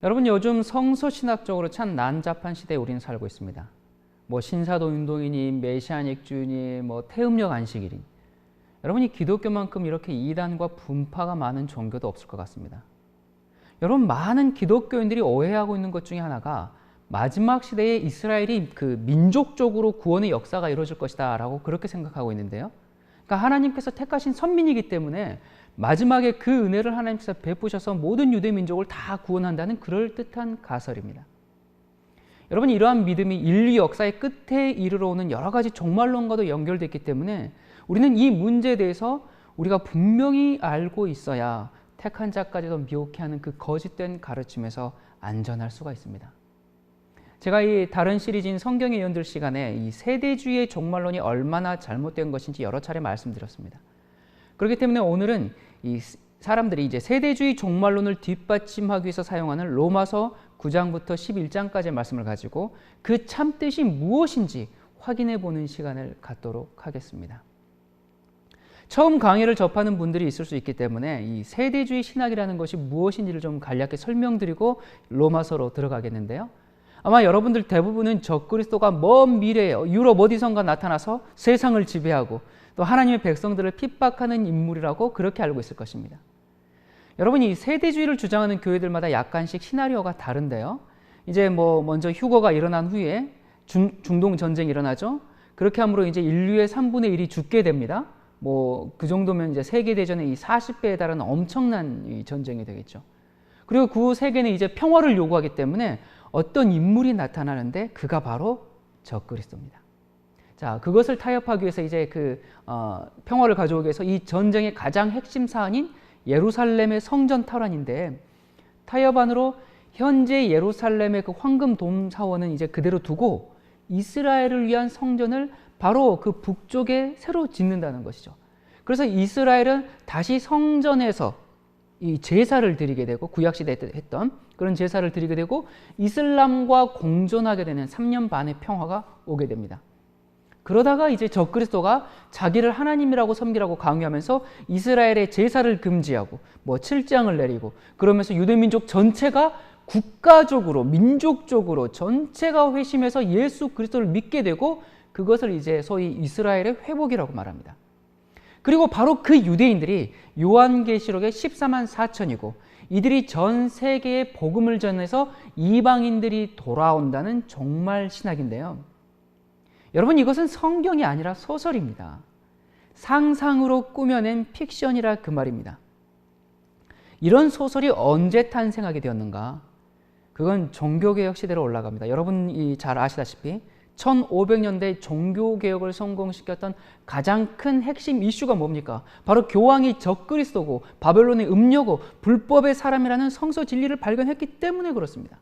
여러분, 요즘 성서신학적으로 참 난잡한 시대에 우리는 살고 있습니다. 신사도 운동이니 메시아닉주니 태음력 안식일이, 여러분이 기독교만큼 이렇게 이단과 분파가 많은 종교도 없을 것 같습니다. 여러분, 많은 기독교인들이 오해하고 있는 것 중에 하나가 마지막 시대에 이스라엘이 민족적으로 구원의 역사가 이루어질 것이다 라고 그렇게 생각하고 있는데요. 그러니까 하나님께서 택하신 선민이기 때문에 마지막에 그 은혜를 하나님께서 베푸셔서 모든 유대 민족을 다 구원한다는 그럴듯한 가설입니다. 여러분, 이러한 믿음이 인류 역사의 끝에 이르러 오는 여러 가지 종말론과도 연결됐기 때문에 우리는 이 문제에 대해서 우리가 분명히 알고 있어야 택한 자까지도 미혹해 하는 그 거짓된 가르침에서 안전할 수가 있습니다. 제가 이 다른 시리즈인 성경의 예언들 시간에 이 세대주의의 종말론이 얼마나 잘못된 것인지 여러 차례 말씀드렸습니다. 그렇기 때문에 오늘은 이 사람들이 이제 세대주의 종말론을 뒷받침하기 위해서 사용하는 로마서 9장부터 11장까지의 말씀을 가지고 그 참뜻이 무엇인지 확인해 보는 시간을 갖도록 하겠습니다. 처음 강의를 접하는 분들이 있을 수 있기 때문에 이 세대주의 신학이라는 것이 무엇인지를 좀 간략히 설명드리고 로마서로 들어가겠는데요. 아마 여러분들 대부분은 적그리스도가 먼 미래에 유럽 어디선가 나타나서 세상을 지배하고 또 하나님의 백성들을 핍박하는 인물이라고 그렇게 알고 있을 것입니다. 여러분이 세대주의를 주장하는 교회들마다 약간씩 시나리오가 다른데요. 이제 먼저 휴거가 일어난 후에 중동 전쟁이 일어나죠. 그렇게 함으로 이제 인류의 3분의 1이 죽게 됩니다. 그 정도면 이제 세계대전의 이 40배에 달하는 엄청난 이 전쟁이 되겠죠. 그리고 그 세계는 이제 평화를 요구하기 때문에 어떤 인물이 나타나는데 그가 바로 적그리스도입니다. 자, 그것을 타협하기 위해서 이제 평화를 가져오기 위해서 이 전쟁의 가장 핵심 사안인 예루살렘의 성전 탈환인데, 타협안으로 현재 예루살렘의 그 황금 돔 사원은 이제 그대로 두고 이스라엘을 위한 성전을 바로 그 북쪽에 새로 짓는다는 것이죠. 그래서 이스라엘은 다시 성전에서 이 제사를 드리게 되고, 구약시대에 했던 그런 제사를 드리게 되고 이슬람과 공존하게 되는 3년 반의 평화가 오게 됩니다. 그러다가 이제 적그리스도가 자기를 하나님이라고 섬기라고 강요하면서 이스라엘의 제사를 금지하고 7장을 내리고, 그러면서 유대민족 전체가 국가적으로 민족적으로 전체가 회심해서 예수 그리스도를 믿게 되고, 그것을 이제 소위 이스라엘의 회복이라고 말합니다. 그리고 바로 그 유대인들이 요한계시록의 14만 4천이고 이들이 전 세계에 복음을 전해서 이방인들이 돌아온다는 종말 신학인데요. 여러분, 이것은 성경이 아니라 소설입니다. 상상으로 꾸며낸 픽션이라 그 말입니다. 이런 소설이 언제 탄생하게 되었는가? 그건 종교개혁 시대로 올라갑니다. 여러분이 잘 아시다시피 1500년대 종교개혁을 성공시켰던 가장 큰 핵심 이슈가 뭡니까? 바로 교황이 적그리스도고 바벨론의 음녀고 불법의 사람이라는 성서 진리를 발견했기 때문에 그렇습니다.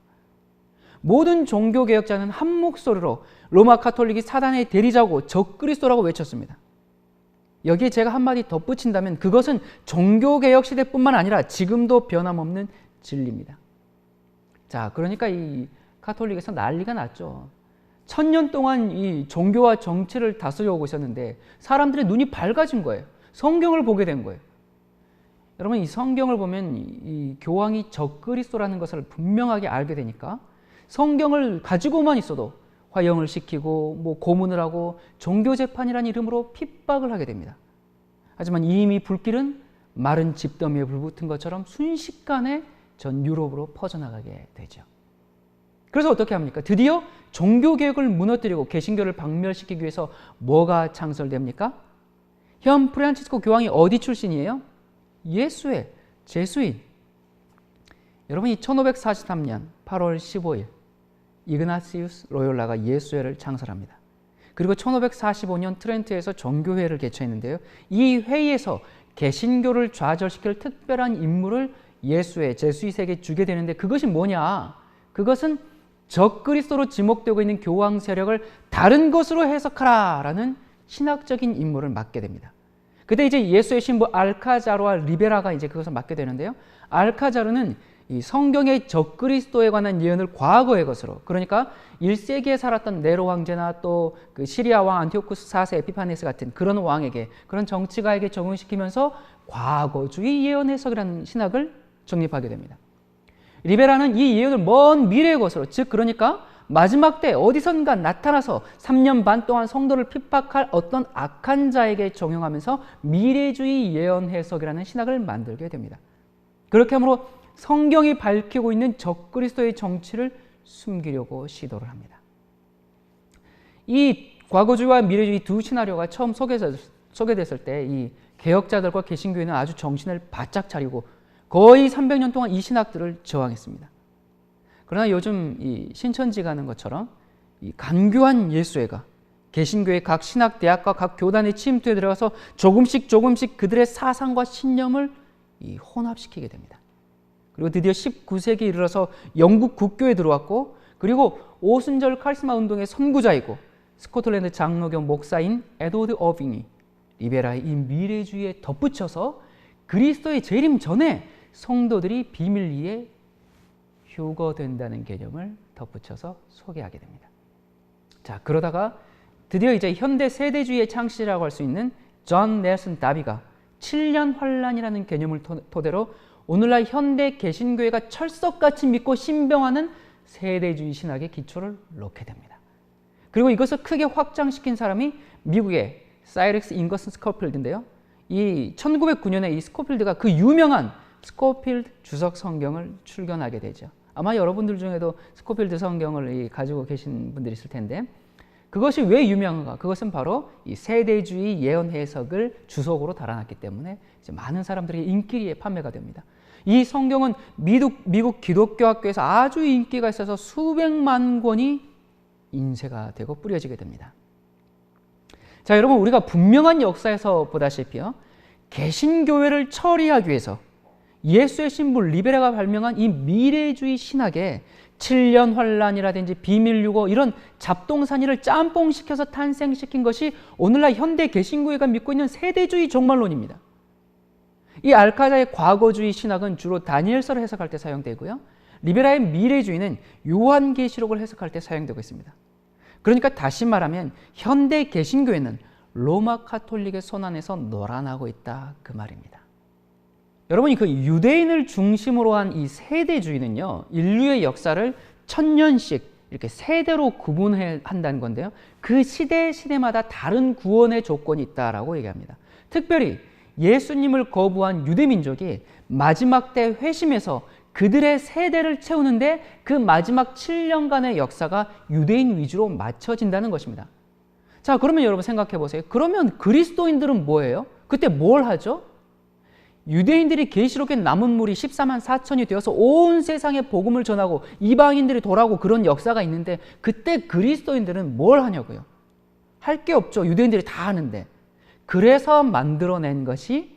모든 종교개혁자는 한 목소리로 로마 가톨릭이 사단의 대리자고 적그리스도라고 외쳤습니다. 여기에 제가 한마디 덧붙인다면 그것은 종교개혁 시대뿐만 아니라 지금도 변함없는 진리입니다. 자, 그러니까 이 가톨릭에서 난리가 났죠. 1000년 동안 이 종교와 정치를 다스려 오고 있었는데 사람들의 눈이 밝아진 거예요. 성경을 보게 된 거예요. 여러분, 이 성경을 보면 이 교황이 적그리스도라는 것을 분명하게 알게 되니까 성경을 가지고만 있어도 화형을 시키고 고문을 하고 종교재판이라는 이름으로 핍박을 하게 됩니다. 하지만 이미 불길은 마른 집더미에 불붙은 것처럼 순식간에 전 유럽으로 퍼져나가게 되죠. 그래서 어떻게 합니까? 드디어 종교개혁을 무너뜨리고 개신교를 박멸시키기 위해서 뭐가 창설됩니까? 현 프란치스코 교황이 어디 출신이에요? 예수의 제수인. 여러분이 1543년 8월 15일 이그나시우스 로욜라가 예수회를 창설합니다. 그리고 1545년 트렌트에서 정교회를 개최했는데요. 이 회의에서 개신교를 좌절시킬 특별한 임무를 예수회, 제수잇에게 주게 되는데, 그것이 뭐냐? 그것은 적그리스도로 지목되고 있는 교황 세력을 다른 것으로 해석하라 라는 신학적인 임무를 맡게 됩니다. 그때 이제 예수의 신부 알카자르와 리베라가 이제 그것을 맡게 되는데요. 알카자르는 이 성경의 적그리스도에 관한 예언을 과거의 것으로, 그러니까 1세기에 살았던 네로 황제나 또 그 시리아 왕 안티오쿠스 4세 에피파네스 같은 그런 왕에게, 그런 정치가에게 적용시키면서 과거주의 예언 해석이라는 신학을 정립하게 됩니다. 리베라는 이 예언을 먼 미래의 것으로, 즉 그러니까 마지막 때 어디선가 나타나서 3년 반 동안 성도를 핍박할 어떤 악한 자에게 적용하면서 미래주의 예언 해석이라는 신학을 만들게 됩니다. 그렇게 함으로 성경이 밝히고 있는 적그리스도의 정치를 숨기려고 시도를 합니다. 이 과거주의와 미래주의 두 시나리오가 처음 소개됐을 때 이 개혁자들과 개신교회는 아주 정신을 바짝 차리고 거의 300년 동안 이 신학들을 저항했습니다. 그러나 요즘 이 신천지가 하는 것처럼 이 간교한 예수회가 개신교의 각 신학대학과 각 교단의 침투에 들어가서 조금씩 그들의 사상과 신념을 혼합시키게 됩니다. 그리고 드디어 19세기에 이르러서 영국 국교에 들어왔고, 그리고 오순절 카리스마 운동의 선구자이고 스코틀랜드 장로교 목사인 에드워드 어빙이 리베라의 이 미래주의에 덧붙여서 그리스도의 재림 전에 성도들이 비밀리에 휴거된다는 개념을 덧붙여서 소개하게 됩니다. 자, 그러다가 드디어 이제 현대 세대주의의 창시라고 할 수 있는 존 넬슨 다비가 7년 환란이라는 개념을 토대로 오늘날 현대 개신교회가 철석같이 믿고 신병하는 세대주의 신학의 기초를 놓게 됩니다. 그리고 이것을 크게 확장시킨 사람이 미국의 사이렉스 잉거슨 스코필드인데요. 이 1909년에 이 스코필드가 그 유명한 스코필드 주석 성경을 출간하게 되죠. 아마 여러분들 중에도 스코필드 성경을 가지고 계신 분들이 있을 텐데, 그것이 왜 유명한가? 그것은 바로 이 세대주의 예언 해석을 주석으로 달아놨기 때문에 이제 많은 사람들이 인기리에 판매가 됩니다. 이 성경은 미국 기독교 학교에서 아주 인기가 있어서 수백만 권이 인쇄가 되고 뿌려지게 됩니다. 자, 여러분, 우리가 분명한 역사에서 보다시피요, 개신교회를 처리하기 위해서 예수의 신부 리베라가 발명한 이 미래주의 신학에 7년 환란이라든지 비밀유고 이런 잡동사니를 짬뽕시켜서 탄생시킨 것이 오늘날 현대 개신교회가 믿고 있는 세대주의 종말론입니다. 이 알카자의 과거주의 신학은 주로 다니엘서를 해석할 때 사용되고요, 리베라의 미래주의는 요한계시록을 해석할 때 사용되고 있습니다. 그러니까 다시 말하면 현대 개신교회는 로마 카톨릭의 손안에서 놀아나고 있다, 그 말입니다. 여러분이 그 유대인을 중심으로 한 이 세대주의는요, 인류의 역사를 1000년씩 이렇게 세대로 구분한다는 건데요, 그 시대마다 다른 구원의 조건이 있다라고 얘기합니다. 특별히 예수님을 거부한 유대민족이 마지막 때 회심해서 그들의 세대를 채우는데 그 마지막 7년간의 역사가 유대인 위주로 맞춰진다는 것입니다. 자, 그러면 여러분 생각해 보세요. 그러면 그리스도인들은 뭐예요? 그때 뭘 하죠? 유대인들이 계시록의 남은 무리 14만 4천이 되어서 온 세상에 복음을 전하고 이방인들이 돌아오고 그런 역사가 있는데, 그때 그리스도인들은 뭘 하냐고요? 할 게 없죠. 유대인들이 다 하는데. 그래서 만들어낸 것이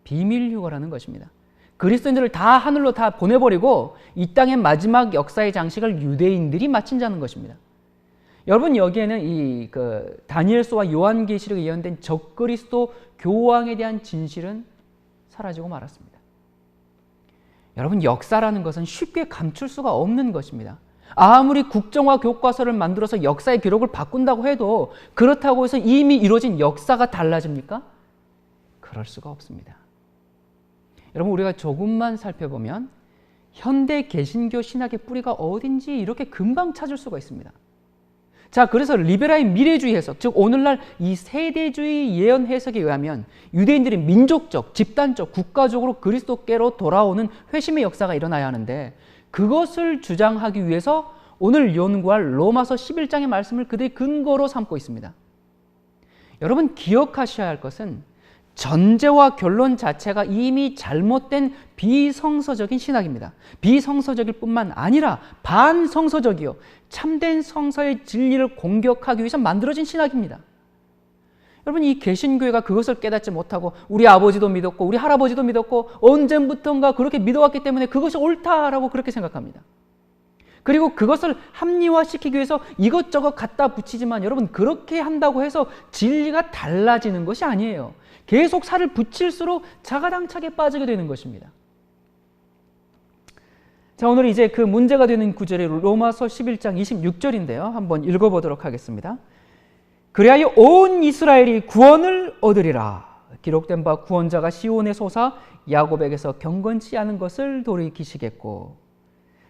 비밀유고라는 것입니다. 그리스도인들을 다 하늘로 다 보내버리고 이 땅의 마지막 역사의 장식을 유대인들이 마친다는 것입니다. 여러분, 여기에는 다니엘서와 요한계시록에 예언된 적그리스도 교황에 대한 진실은 사라지고 말았습니다. 여러분, 역사라는 것은 쉽게 감출 수가 없는 것입니다. 아무리 국정화 교과서를 만들어서 역사의 기록을 바꾼다고 해도 그렇다고 해서 이미 이루어진 역사가 달라집니까? 그럴 수가 없습니다. 여러분, 우리가 조금만 살펴보면 현대 개신교 신학의 뿌리가 어딘지 이렇게 금방 찾을 수가 있습니다. 자, 그래서 리베라의 미래주의 해석, 즉 오늘날 이 세대주의 예언 해석에 의하면 유대인들이 민족적, 집단적, 국가적으로 그리스도께로 돌아오는 회심의 역사가 일어나야 하는데, 그것을 주장하기 위해서 오늘 연구할 로마서 11장의 말씀을 그들의 근거로 삼고 있습니다. 여러분, 기억하셔야 할 것은 전제와 결론 자체가 이미 잘못된 비성서적인 신학입니다. 비성서적일 뿐만 아니라 반성서적이요, 참된 성서의 진리를 공격하기 위해서 만들어진 신학입니다. 여러분, 이 개신교회가 그것을 깨닫지 못하고 우리 아버지도 믿었고 우리 할아버지도 믿었고 언제부턴가 그렇게 믿어왔기 때문에 그것이 옳다라고 그렇게 생각합니다. 그리고 그것을 합리화시키기 위해서 이것저것 갖다 붙이지만, 여러분, 그렇게 한다고 해서 진리가 달라지는 것이 아니에요. 계속 살을 붙일수록 자가당착에 빠지게 되는 것입니다. 자, 오늘 이제 그 문제가 되는 구절이 로마서 11장 26절인데요. 한번 읽어보도록 하겠습니다. 그리하여 온 이스라엘이 구원을 얻으리라. 기록된 바 구원자가 시온에 솟아 야곱에게서 경건치 않은 것을 돌이키시겠고.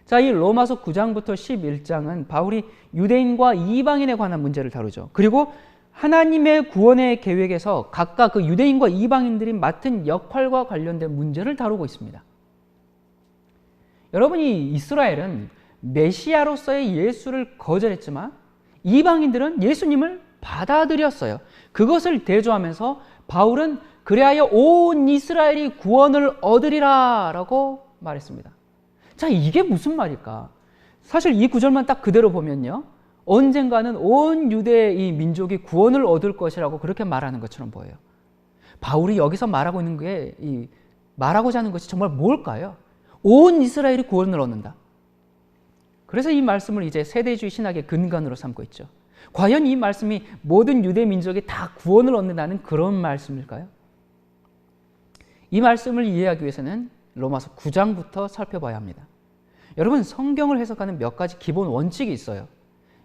자, 이 로마서 9장부터 11장은 바울이 유대인과 이방인에 관한 문제를 다루죠. 그리고 하나님의 구원의 계획에서 각각 그 유대인과 이방인들이 맡은 역할과 관련된 문제를 다루고 있습니다. 여러분이 이스라엘은 메시아로서의 예수를 거절했지만 이방인들은 예수님을 받아들였어요. 그것을 대조하면서 바울은 그리하여 온 이스라엘이 구원을 얻으리라 라고 말했습니다. 자, 이게 무슨 말일까? 사실 이 구절만 딱 그대로 보면요, 언젠가는 온 유대의 이 민족이 구원을 얻을 것이라고 그렇게 말하는 것처럼 보여요. 바울이 여기서 말하고 있는 게 말하고자 하는 것이 정말 뭘까요? 온 이스라엘이 구원을 얻는다. 그래서 이 말씀을 이제 세대주의 신학의 근간으로 삼고 있죠. 과연 이 말씀이 모든 유대 민족이 다 구원을 얻는다는 그런 말씀일까요? 이 말씀을 이해하기 위해서는 로마서 9장부터 살펴봐야 합니다. 여러분, 성경을 해석하는 몇 가지 기본 원칙이 있어요.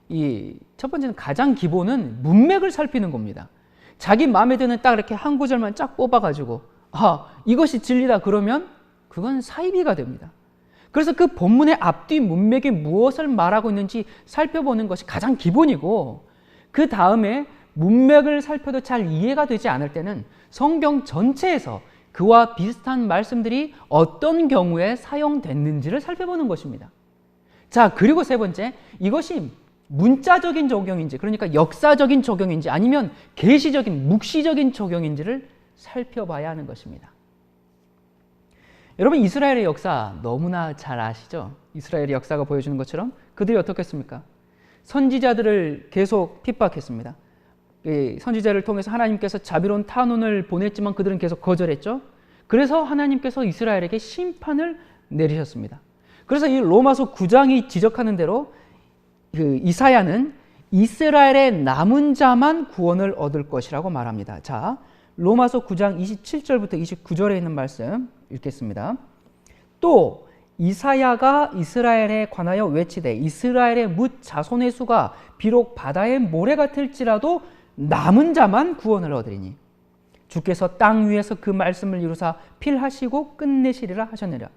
이 첫 번째는, 가장 기본은 문맥을 살피는 겁니다. 자기 마음에 드는 딱 이렇게 한 구절만 쫙 뽑아가지고 이것이 진리다 그러면 그건 사이비가 됩니다. 그래서 그 본문의 앞뒤 문맥이 무엇을 말하고 있는지 살펴보는 것이 가장 기본이고, 그 다음에 문맥을 살펴도 잘 이해가 되지 않을 때는 성경 전체에서 그와 비슷한 말씀들이 어떤 경우에 사용됐는지를 살펴보는 것입니다. 자, 그리고 세 번째, 이것이 문자적인 적용인지, 그러니까 역사적인 적용인지 아니면 계시적인, 묵시적인 적용인지를 살펴봐야 하는 것입니다. 여러분, 이스라엘의 역사 너무나 잘 아시죠? 이스라엘의 역사가 보여주는 것처럼 그들이 어떻겠습니까? 선지자들을 계속 핍박했습니다. 선지자를 통해서 하나님께서 자비로운 탄원을 보냈지만 그들은 계속 거절했죠. 그래서 하나님께서 이스라엘에게 심판을 내리셨습니다. 그래서 이 로마서 9장이 지적하는 대로 이사야는 이스라엘의 남은 자만 구원을 얻을 것이라고 말합니다. 자, 로마서 9장 27절부터 29절에 있는 말씀 읽겠습니다. 또 이사야가 이스라엘에 관하여 외치되 이스라엘의 뭇 자손의 수가 비록 바다의 모래 같을지라도 남은 자만 구원을 얻으리니 주께서 땅 위에서 그 말씀을 이루사 필하시고 끝내시리라 하셨느니라.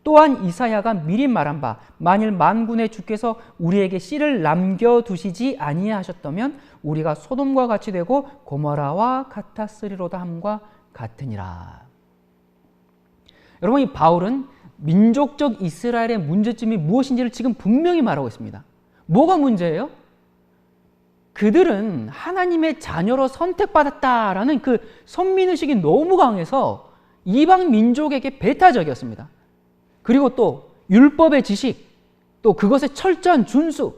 또한 이사야가 미리 말한 바 만일 만군의 주께서 우리에게 씨를 남겨두시지 아니하셨다면 우리가 소돔과 같이 되고 고모라와 같았으리로다 함과 같으니라. 여러분, 이 바울은 민족적 이스라엘의 문제점이 무엇인지를 지금 분명히 말하고 있습니다. 뭐가 문제예요? 그들은 하나님의 자녀로 선택받았다라는 그 선민의식이 너무 강해서 이방 민족에게 배타적이었습니다. 그리고 또 율법의 지식, 또 그것의 철저한 준수,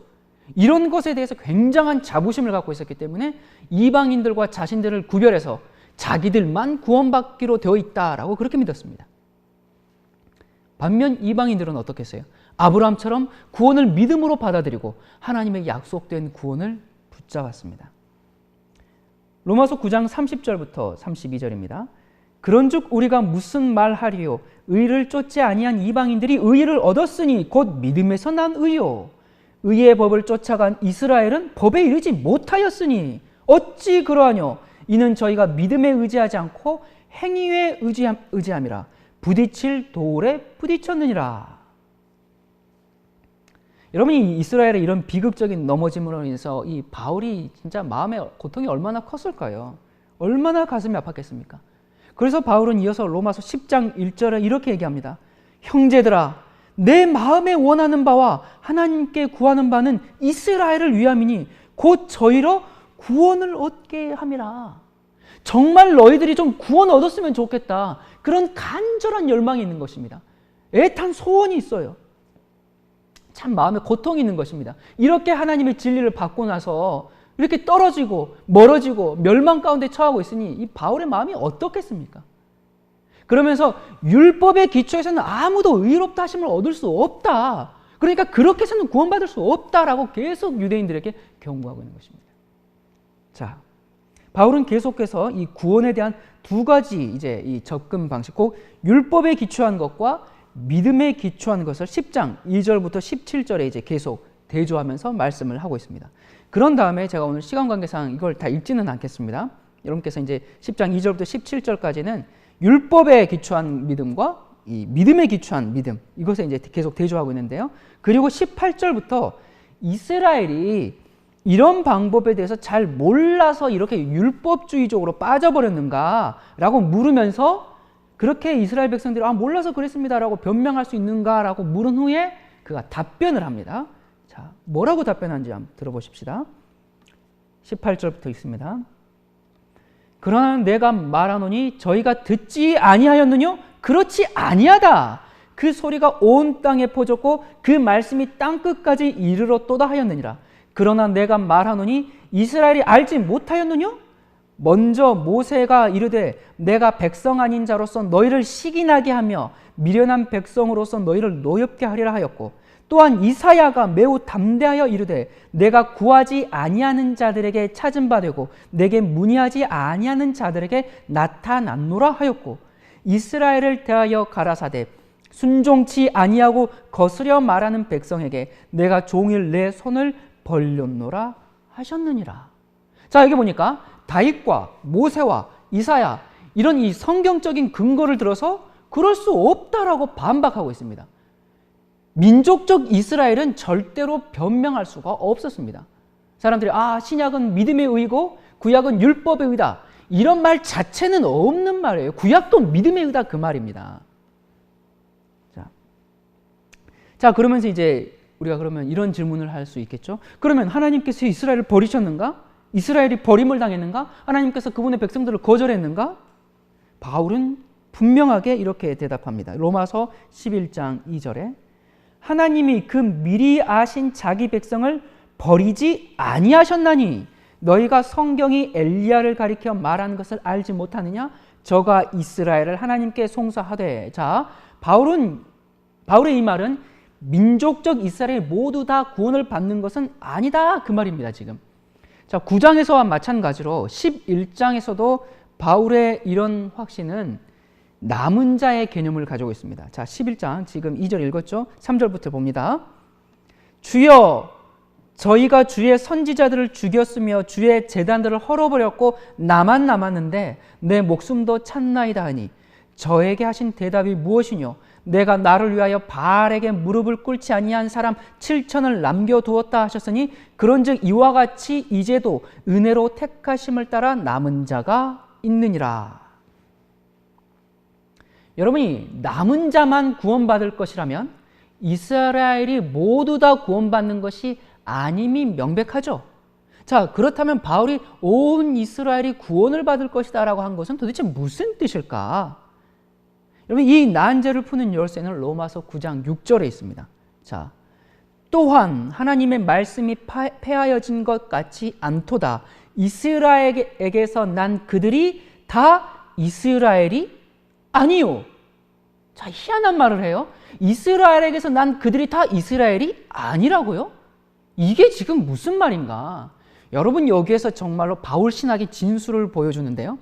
이런 것에 대해서 굉장한 자부심을 갖고 있었기 때문에 이방인들과 자신들을 구별해서 자기들만 구원받기로 되어 있다라고 그렇게 믿었습니다. 반면 이방인들은 어떻게 했어요? 아브라함처럼 구원을 믿음으로 받아들이고 하나님의 약속된 구원을 붙잡았습니다. 로마서 9장 30절부터 32절입니다. 그런즉 우리가 무슨 말하리요? 의를 쫓지 아니한 이방인들이 의를 얻었으니 곧 믿음에서 난 의요. 의의 법을 쫓아간 이스라엘은 법에 이르지 못하였으니 어찌 그러하뇨? 이는 저희가 믿음에 의지하지 않고 행위에 의지함이라. 부딪힐 돌에 부딪혔느니라. 여러분이 이스라엘의 이런 비극적인 넘어짐으로 인해서 이 바울이 진짜 마음의 고통이 얼마나 컸을까요? 얼마나 가슴이 아팠겠습니까? 그래서 바울은 이어서 로마서 10장 1절에 이렇게 얘기합니다. 형제들아, 내 마음에 원하는 바와 하나님께 구하는 바는 이스라엘을 위함이니 곧 저희로 구원을 얻게 함이라. 정말 너희들이 좀 구원 얻었으면 좋겠다. 그런 간절한 열망이 있는 것입니다. 애탄 소원이 있어요. 참 마음에 고통이 있는 것입니다. 이렇게 하나님의 진리를 받고 나서 이렇게 떨어지고 멀어지고 멸망 가운데 처하고 있으니 이 바울의 마음이 어떻겠습니까? 그러면서 율법의 기초에서는 아무도 의롭다 하심을 얻을 수 없다. 그러니까 그렇게 해서는 구원받을 수 없다라고 계속 유대인들에게 경고하고 있는 것입니다. 자, 바울은 계속해서 이 구원에 대한 두 가지 이제 이 접근 방식, 꼭 율법에 기초한 것과 믿음에 기초한 것을 10장 2절부터 17절에 이제 계속 대조하면서 말씀을 하고 있습니다. 그런 다음에 제가 오늘 시간 관계상 이걸 다 읽지는 않겠습니다. 여러분께서 이제 10장 2절부터 17절까지는 율법에 기초한 믿음과 이 믿음에 기초한 믿음, 이것에 이제 계속 대조하고 있는데요. 그리고 18절부터 이스라엘이 이런 방법에 대해서 잘 몰라서 이렇게 율법주의적으로 빠져버렸는가라고 물으면서 그렇게 이스라엘 백성들이 몰라서 그랬습니다라고 변명할 수 있는가라고 물은 후에 그가 답변을 합니다. 자, 뭐라고 답변한지 한번 들어보십시다. 18절부터 있습니다. 그러나 내가 말하노니 저희가 듣지 아니하였느뇨? 그렇지 아니하다. 그 소리가 온 땅에 퍼졌고 그 말씀이 땅끝까지 이르렀도다 하였느니라. 그러나 내가 말하노니 이스라엘이 알지 못하였느뇨? 먼저 모세가 이르되 내가 백성 아닌 자로서 너희를 시기나게 하며 미련한 백성으로서 너희를 노엽게 하리라 하였고, 또한 이사야가 매우 담대하여 이르되 내가 구하지 아니하는 자들에게 찾은 바 되고 내게 문의하지 아니하는 자들에게 나타났노라 하였고, 이스라엘을 대하여 가라사대 순종치 아니하고 거스려 말하는 백성에게 내가 종일 내 손을 벌렸노라 하셨느니라. 자, 여기 보니까 다윗과 모세와 이사야, 이런 이 성경적인 근거를 들어서 그럴 수 없다라고 반박하고 있습니다. 민족적 이스라엘은 절대로 변명할 수가 없었습니다. 사람들이 신약은 믿음의 의고 구약은 율법의 의다, 이런 말 자체는 없는 말이에요. 구약도 믿음의 의다, 그 말입니다. 자, 그러면서 이제 우리가 그러면 이런 질문을 할 수 있겠죠. 그러면 하나님께서 이스라엘을 버리셨는가? 이스라엘이 버림을 당했는가? 하나님께서 그분의 백성들을 거절했는가? 바울은 분명하게 이렇게 대답합니다. 로마서 11장 2절에 하나님이 그 미리 아신 자기 백성을 버리지 아니하셨나니 너희가 성경이 엘리야를 가리켜 말하는 것을 알지 못하느냐? 저가 이스라엘을 하나님께 송사하되. 자, 바울의 이 말은 민족적 이스라엘 모두 다 구원을 받는 것은 아니다, 그 말입니다. 지금 자, 9장에서와 마찬가지로 11장에서도 바울의 이런 확신은 남은 자의 개념을 가지고 있습니다. 자, 11장 지금 2절 읽었죠? 3절부터 봅니다. 주여, 저희가 주의 선지자들을 죽였으며 주의 제단들을 헐어버렸고 나만 남았는데 내 목숨도 찾나이다 하니 저에게 하신 대답이 무엇이뇨? 내가 나를 위하여 바알에게 무릎을 꿇지 아니한 사람 7천을 남겨두었다 하셨으니 그런즉 이와 같이 이제도 은혜로 택하심을 따라 남은 자가 있느니라. 여러분이 남은 자만 구원받을 것이라면 이스라엘이 모두 다 구원받는 것이 아님이 명백하죠. 자, 그렇다면 바울이 온 이스라엘이 구원을 받을 것이다 라고 한 것은 도대체 무슨 뜻일까? 여러분, 이 난제를 푸는 열쇠는 로마서 9장 6절에 있습니다. 자, 또한 하나님의 말씀이 폐하여진 것 같지 않도다. 이스라엘에게서 난 그들이 다 이스라엘이 아니요. 자, 희한한 말을 해요. 이스라엘에게서 난 그들이 다 이스라엘이 아니라고요? 이게 지금 무슨 말인가? 여러분, 여기에서 정말로 바울 신학의 진수를 보여주는데요.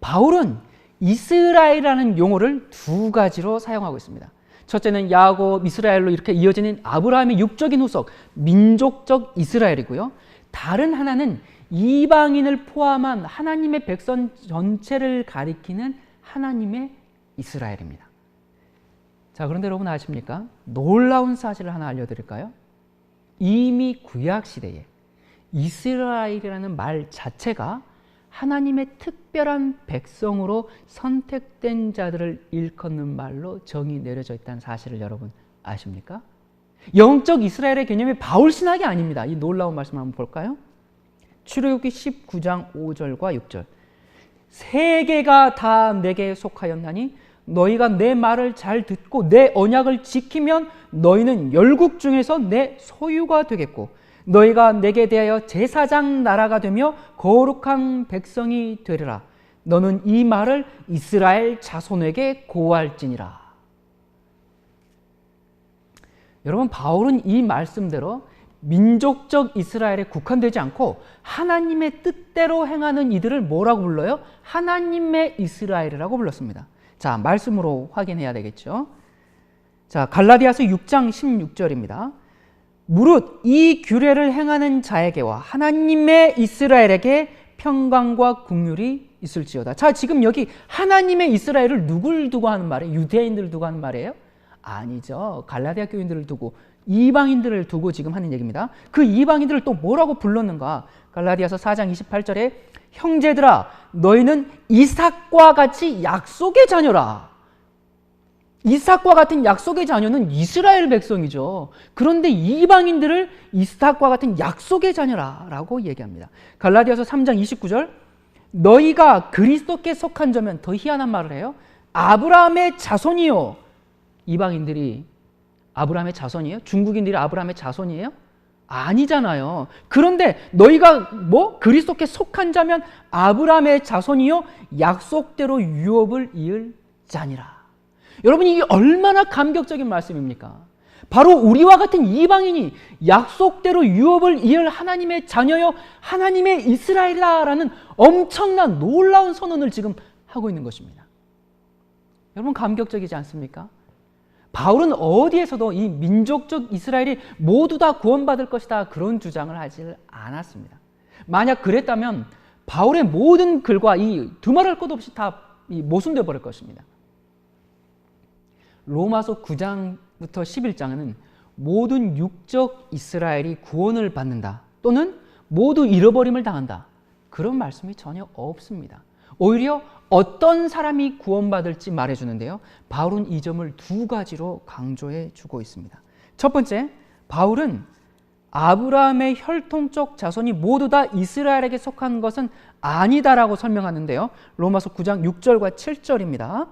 바울은 이스라엘이라는 용어를 두 가지로 사용하고 있습니다. 첫째는 야곱, 이스라엘로 이렇게 이어지는 아브라함의 육적인 후속, 민족적 이스라엘이고요. 다른 하나는 이방인을 포함한 하나님의 백성 전체를 가리키는 하나님의 이스라엘입니다. 자, 그런데 여러분 아십니까? 놀라운 사실을 하나 알려드릴까요? 이미 구약 시대에 이스라엘이라는 말 자체가 하나님의 특별한 백성으로 선택된 자들을 일컫는 말로 정의 내려져 있다는 사실을 여러분 아십니까? 영적 이스라엘의 개념이 바울 신학이 아닙니다. 이 놀라운 말씀 한번 볼까요? 출애굽기 19장 5절과 6절. 세계가 다 내게 속하였나니 너희가 내 말을 잘 듣고 내 언약을 지키면 너희는 열국 중에서 내 소유가 되겠고 너희가 내게 대하여 제사장 나라가 되며 거룩한 백성이 되리라. 너는 이 말을 이스라엘 자손에게 고할지니라. 여러분, 바울은 이 말씀대로 민족적 이스라엘에 국한되지 않고 하나님의 뜻대로 행하는 이들을 뭐라고 불러요? 하나님의 이스라엘이라고 불렀습니다. 자, 말씀으로 확인해야 되겠죠. 자, 갈라디아서 6장 16절입니다. 무릇 이 규례를 행하는 자에게와 하나님의 이스라엘에게 평강과 긍휼이 있을지어다. 자, 지금 여기 하나님의 이스라엘을 누굴 두고 하는 말이에요? 유대인들을 두고 하는 말이에요? 아니죠. 갈라디아 교인들을 두고, 이방인들을 두고 지금 하는 얘기입니다. 그 이방인들을 또 뭐라고 불렀는가? 갈라디아서 4장 28절에 형제들아 너희는 이삭과 같이 약속의 자녀라. 이삭과 같은 약속의 자녀는 이스라엘 백성이죠. 그런데 이방인들을 이삭과 같은 약속의 자녀라라고 얘기합니다. 갈라디아서 3장 29절 너희가 그리스도께 속한 자면 더 희한한 말을 해요. 아브라함의 자손이요. 이방인들이 아브라함의 자손이에요? 중국인들이 아브라함의 자손이에요? 아니잖아요. 그런데 너희가 그리스도께 속한 자면 아브라함의 자손이요 약속대로 유업을 이을 자니라. 여러분 이게 얼마나 감격적인 말씀입니까? 바로 우리와 같은 이방인이 약속대로 유업을 이을 하나님의 자녀여 하나님의 이스라엘이라는 엄청난 놀라운 선언을 지금 하고 있는 것입니다. 여러분 감격적이지 않습니까? 바울은 어디에서도 이 민족적 이스라엘이 모두 다 구원받을 것이다 그런 주장을 하지 않았습니다. 만약 그랬다면 바울의 모든 글과 이 두말할 것 없이 다 모순되어 버릴 것입니다. 로마서 9장부터 11장은 모든 육적 이스라엘이 구원을 받는다 또는 모두 잃어버림을 당한다 그런 말씀이 전혀 없습니다. 오히려 어떤 사람이 구원받을지 말해주는데요. 바울은 이 점을 두 가지로 강조해 주고 있습니다. 첫 번째, 바울은 아브라함의 혈통적 자손이 모두 다 이스라엘에게 속한 것은 아니다라고 설명하는데요. 로마서 9장 6절과 7절입니다.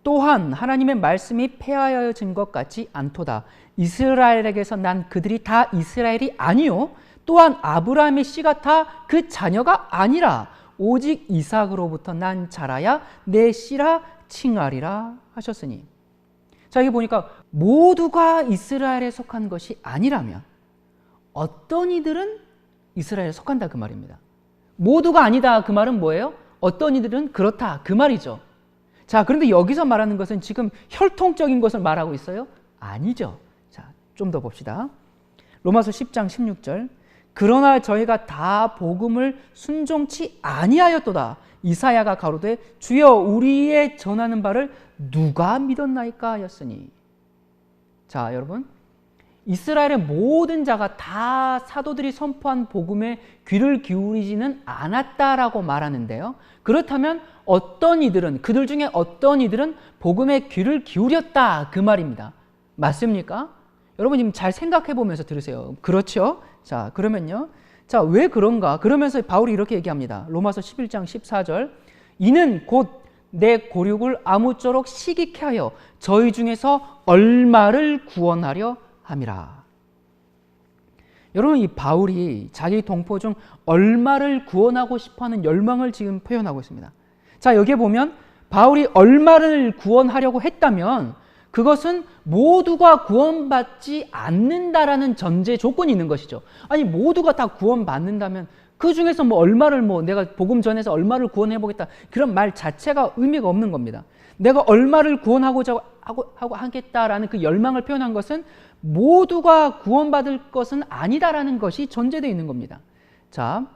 또한 하나님의 말씀이 폐하여진 것 같지 않도다. 이스라엘에게서 난 그들이 다 이스라엘이 아니요 또한 아브라함의 씨가 다 그 자녀가 아니라 오직 이삭으로부터 난 자라야 내 씨라 칭하리라 하셨으니. 자, 여기 보니까 모두가 이스라엘에 속한 것이 아니라면 어떤 이들은 이스라엘에 속한다 그 말입니다. 모두가 아니다 그 말은 뭐예요? 어떤 이들은 그렇다 그 말이죠. 자, 그런데 여기서 말하는 것은 지금 혈통적인 것을 말하고 있어요? 아니죠. 자, 좀 더 봅시다. 로마서 10장 16절 그러나 저희가 다 복음을 순종치 아니하였도다. 이사야가 가로되 주여 우리의 전하는 바를 누가 믿었나이까 하였으니. 자, 여러분 이스라엘의 모든 자가 다 사도들이 선포한 복음에 귀를 기울이지는 않았다라고 말하는데요. 그렇다면 어떤 이들은 그들 중에 어떤 이들은 복음에 귀를 기울였다 그 말입니다. 맞습니까? 여러분 지금 잘 생각해 보면서 들으세요. 그렇죠? 자, 그러면요. 자, 왜 그런가? 그러면서 바울이 이렇게 얘기합니다. 로마서 11장 14절 이는 곧 내 고륙을 아무쪼록 시기케 하여 저희 중에서 얼마를 구원하려 함이라. 여러분 이 바울이 자기 동포 중 얼마를 구원하고 싶어하는 열망을 지금 표현하고 있습니다. 자, 여기에 보면 바울이 얼마를 구원하려고 했다면 그것은 모두가 구원받지 않는다라는 전제 조건이 있는 것이죠. 아니 모두가 다 구원받는다면 그 중에서 얼마를 내가 복음 전해서 얼마를 구원해보겠다 그런 말 자체가 의미가 없는 겁니다. 내가 얼마를 구원하고자 하겠다라는 그 열망을 표현한 것은 모두가 구원받을 것은 아니다라는 것이 전제되어 있는 겁니다. 자,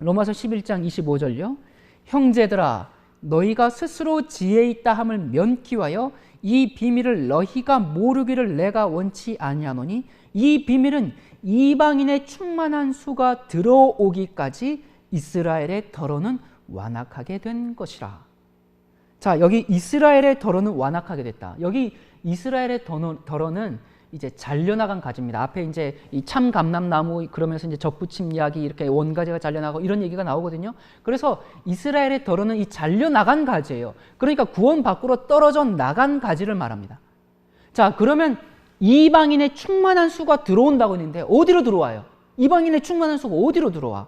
로마서 11장 25절요. 형제들아 너희가 스스로 지혜 있다 함을 면키하여 이 비밀을 너희가 모르기를 내가 원치 아니하노니 이 비밀은 이방인의 충만한 수가 들어오기까지 이스라엘의 더러는 완악하게 된 것이라. 자, 여기 이스라엘의 더러는 완악하게 됐다. 여기 이스라엘의 더러는 이제 잘려나간 가지입니다. 앞에 이제 이 참감람나무 그러면서 이제 접붙임 이야기 이렇게 원가지가 잘려나가고 이런 얘기가 나오거든요. 그래서 이스라엘의 더러는 이 잘려나간 가지예요. 그러니까 구원 밖으로 떨어져 나간 가지를 말합니다. 자, 그러면 이방인의 충만한 수가 들어온다고 했는데 어디로 들어와요? 이방인의 충만한 수가 어디로 들어와?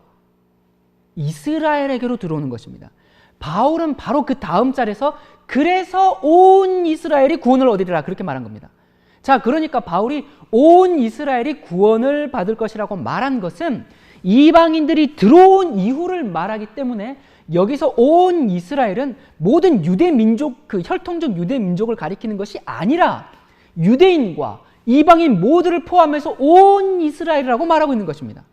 이스라엘에게로 들어오는 것입니다. 바울은 바로 그 다음 절에서 그래서 온 이스라엘이 구원을 얻으리라 그렇게 말한 겁니다. 자, 그러니까 바울이 온 이스라엘이 구원을 받을 것이라고 말한 것은 이방인들이 들어온 이후를 말하기 때문에 여기서 온 이스라엘은 모든 유대 민족, 그 혈통적 유대 민족을 가리키는 것이 아니라 유대인과 이방인 모두를 포함해서 온 이스라엘이라고 말하고 있는 것입니다.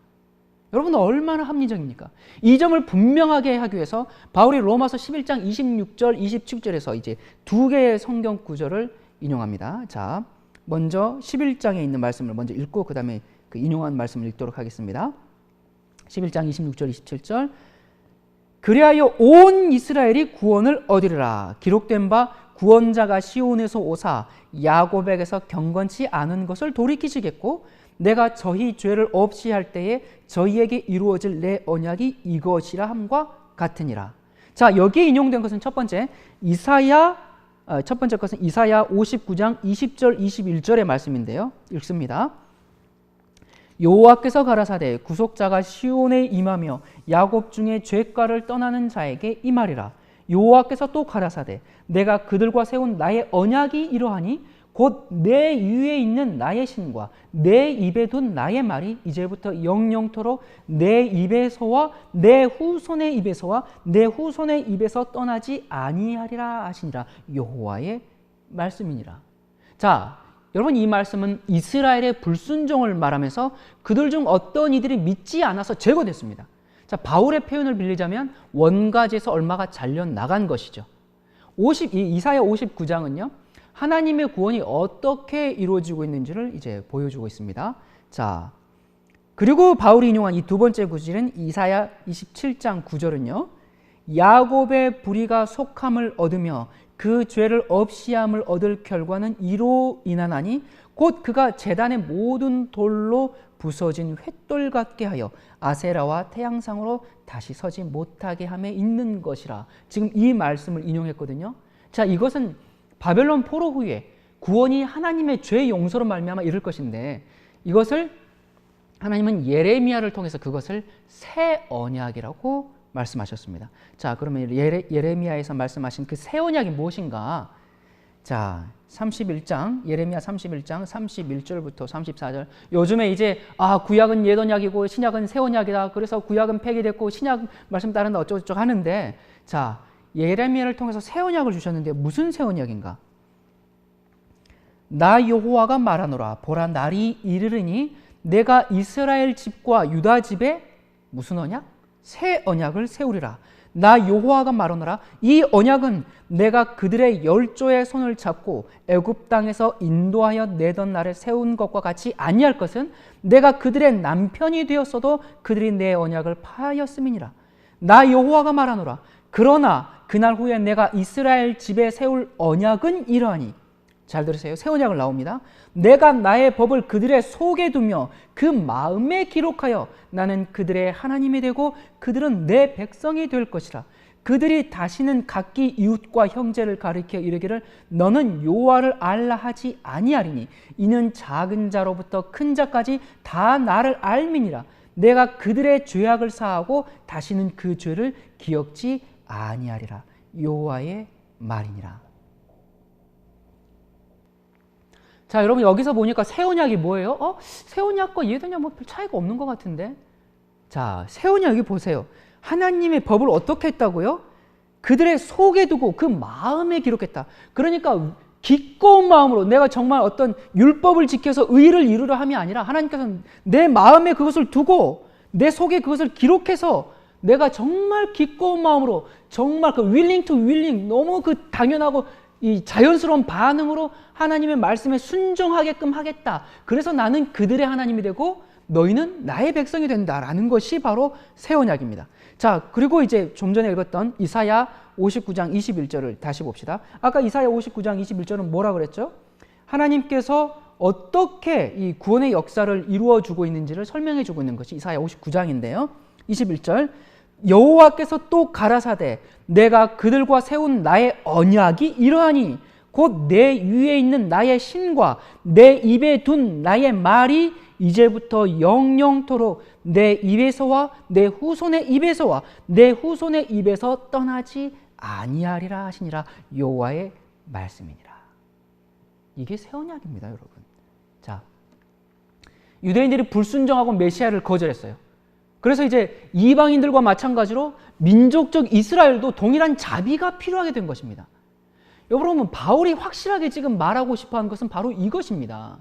여러분 얼마나 합리적입니까? 이 점을 분명하게 하기 위해서 바울이 로마서 11장 26절, 27절에서 이제 두 개의 성경 구절을 인용합니다. 자, 먼저 11장에 있는 말씀을 먼저 읽고 그 다음에 그 인용한 말씀을 읽도록 하겠습니다. 11장 26절, 27절. 그리하여 온 이스라엘이 구원을 얻으리라. 기록된 바 구원자가 시온에서 오사 야곱에게서 경건치 않은 것을 돌이키시겠고 내가 저희 죄를 없이 할 때에 저희에게 이루어질 내 언약이 이것이라 함과 같으니라. 자, 여기에 인용된 것은 첫 번째 것은 이사야 59장 20절 21절의 말씀인데요. 읽습니다. 여호와께서 가라사대 구속자가 시온에 임하며 야곱 중에 죄가를 떠나는 자에게 임하리라. 여호와께서 또 가라사대 내가 그들과 세운 나의 언약이 이러하니 곧 내 위에 있는 나의 신과 내 입에 둔 나의 말이 이제부터 영영토록 내 입에서와 내 후손의 입에서와 내 후손의 입에서 떠나지 아니하리라 하시니라. 여호와의 말씀이니라. 자, 여러분 이 말씀은 이스라엘의 불순종을 말하면서 그들 중 어떤 이들이 믿지 않아서 제거됐습니다. 자, 바울의 표현을 빌리자면 원가지에서 얼마가 잘려나간 것이죠. 이사야 59장은요. 하나님의 구원이 어떻게 이루어지고 있는지를 이제 보여주고 있습니다. 자, 그리고 바울이 인용한 이 두 번째 구절은 이사야 27장 9절은요. 야곱의 불의가 속함을 얻으며 그 죄를 없이함을 얻을 결과는 이로 인하나니 곧 그가 제단의 모든 돌로 부서진 횃돌 같게 하여 아세라와 태양상으로 다시 서지 못하게 함에 있는 것이라. 지금 이 말씀을 인용했거든요. 자, 이것은 바벨론 포로 후에 구원이 하나님의 죄 용서로 말미암아 이룰 것인데 이것을 하나님은 예레미야를 통해서 그것을 새 언약이라고 말씀하셨습니다. 자, 그러면 예레미야에서 말씀하신 그 새 언약이 무엇인가? 자, 31장 예레미야 31장 31절부터 34절. 요즘에 이제 구약은 옛 언약이고 신약은 새 언약이다. 그래서 구약은 폐기됐고 신약 말씀 따른다 어쩌고저쩌고 하는데, 자, 예레미야를 통해서 새 언약을 주셨는데 무슨 새 언약인가? 나 여호와가 말하노라. 보라, 날이 이르르니 내가 이스라엘 집과 유다 집에 무슨 언약? 새 언약을 세우리라. 나 여호와가 말하노라. 이 언약은 내가 그들의 열조의 손을 잡고 애굽 땅에서 인도하여 내던 날에 세운 것과 같이 아니할 것은 내가 그들의 남편이 되었어도 그들이 내 언약을 파하였음이니라. 나 여호와가 말하노라. 그러나 그날 후에 내가 이스라엘 집에 세울 언약은 이러하니, 잘 들으세요. 새 언약을 나옵니다. 내가 나의 법을 그들의 속에 두며 그 마음에 기록하여 나는 그들의 하나님이 되고 그들은 내 백성이 될 것이라. 그들이 다시는 각기 이웃과 형제를 가리켜 이르기를 너는 여호와를 알라 하지 아니하리니 이는 작은 자로부터 큰 자까지 다 나를 알미니라. 내가 그들의 죄악을 사하고 다시는 그 죄를 기억지 아니하리라. 여호와의 말이니라. 자, 여러분 여기서 보니까 새 언약이 뭐예요? 새 언약과 옛 언약 별 차이가 없는 것 같은데. 자, 새 언약 여기 보세요. 하나님의 법을 어떻게 했다고요? 그들의 속에 두고 그 마음에 기록했다. 그러니까 기꺼운 마음으로 내가 정말 어떤 율법을 지켜서 의를 이루려 함이 아니라 하나님께서는 내 마음에 그것을 두고 내 속에 그것을 기록해서 내가 정말 기꺼운 마음으로 정말 그 willing to willing 너무 그 당연하고 이 자연스러운 반응으로 하나님의 말씀에 순종하게끔 하겠다. 그래서 나는 그들의 하나님이 되고 너희는 나의 백성이 된다라는 것이 바로 새 언약입니다. 자, 그리고 이제 좀 전에 읽었던 이사야 59장 21절을 다시 봅시다. 아까 이사야 59장 21절은 뭐라 그랬죠? 하나님께서 어떻게 이 구원의 역사를 이루어 주고 있는지를 설명해 주고 있는 것이 이사야 59장인데요. 21절 여호와께서 또 가라사대 내가 그들과 세운 나의 언약이 이러하니 곧 내 위에 있는 나의 신과 내 입에 둔 나의 말이 이제부터 영영토록 내 입에서와 내 후손의 입에서와 내 후손의 입에서 떠나지 아니하리라 하시니라. 여호와의 말씀이니라. 이게 새 언약입니다, 여러분. 자, 유대인들이 불순종하고 메시아를 거절했어요. 그래서 이제 이방인들과 마찬가지로 민족적 이스라엘도 동일한 자비가 필요하게 된 것입니다. 여러분, 바울이 확실하게 지금 말하고 싶어하는 것은 바로 이것입니다.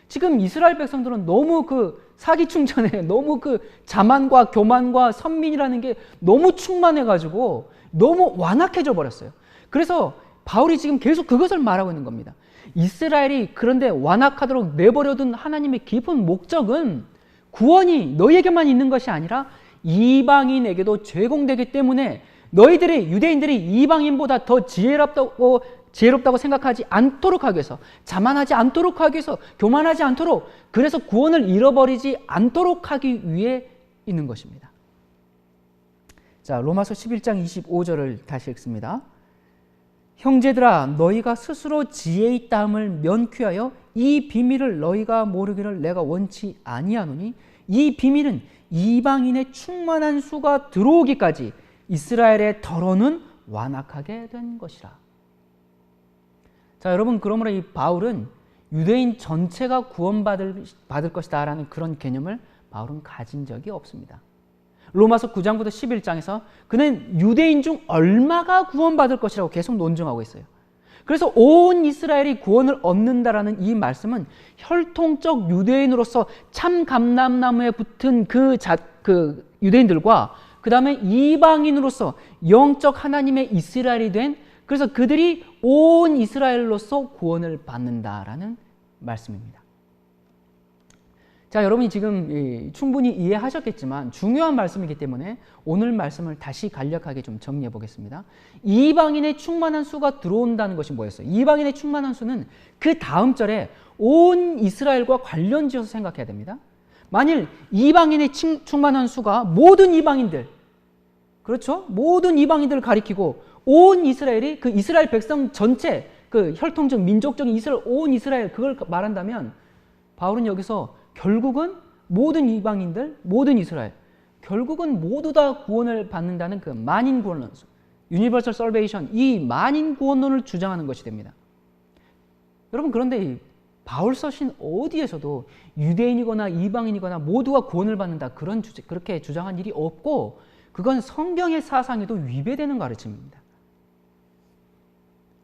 지금 이스라엘 백성들은 너무 그 사기충전에 너무 그 자만과 교만과 선민이라는 게 너무 충만해가지고 너무 완악해져 버렸어요. 그래서 바울이 지금 계속 그것을 말하고 있는 겁니다. 이스라엘이 그런데 완악하도록 내버려둔 하나님의 깊은 목적은 구원이 너희에게만 있는 것이 아니라 이방인에게도 제공되기 때문에 너희들이, 유대인들이 이방인보다 더 지혜롭다고 생각하지 않도록 하기 위해서, 자만하지 않도록 하기 위해서, 교만하지 않도록, 그래서 구원을 잃어버리지 않도록 하기 위해 있는 것입니다. 자, 로마서 11장 25절을 다시 읽습니다. 형제들아, 너희가 스스로 지혜 있다함을 면피하여 이 비밀을 너희가 모르기를 내가 원치 아니하노니 이 비밀은 이방인의 충만한 수가 들어오기까지 이스라엘의 더러는 완악하게 된 것이라. 자, 여러분, 그러므로 이 바울은 유대인 전체가 구원받을 것이다라는 그런 개념을 바울은 가진 적이 없습니다. 로마서 9장부터 11장에서 그는 유대인 중 얼마가 구원받을 것이라고 계속 논증하고 있어요. 그래서 온 이스라엘이 구원을 얻는다라는 이 말씀은 혈통적 유대인으로서 참 감람나무에 붙은 그 유대인들과 그 다음에 이방인으로서 영적 하나님의 이스라엘이 된, 그래서 그들이 온 이스라엘로서 구원을 받는다라는 말씀입니다. 자, 여러분이 지금 충분히 이해하셨겠지만 중요한 말씀이기 때문에 오늘 말씀을 다시 간략하게 좀 정리해 보겠습니다. 이방인의 충만한 수가 들어온다는 것이 뭐였어요? 이방인의 충만한 수는 그 다음 절에 온 이스라엘과 관련 지어서 생각해야 됩니다. 만일 이방인의 충만한 수가 모든 이방인들, 그렇죠? 모든 이방인들을 가리키고 온 이스라엘이 그 이스라엘 백성 전체, 그 혈통적 민족적인 이스라엘, 온 이스라엘, 그걸 말한다면 바울은 여기서 결국은 모든 이방인들, 모든 이스라엘, 결국은 모두 다 구원을 받는다는 그 만인 구원론, 유니버설 설베이션, 이 만인 구원론을 주장하는 것이 됩니다. 여러분, 그런데 이 바울 서신 어디에서도 유대인이거나 이방인이거나 모두가 구원을 받는다, 그렇게 주장한 일이 없고, 그건 성경의 사상에도 위배되는 가르침입니다.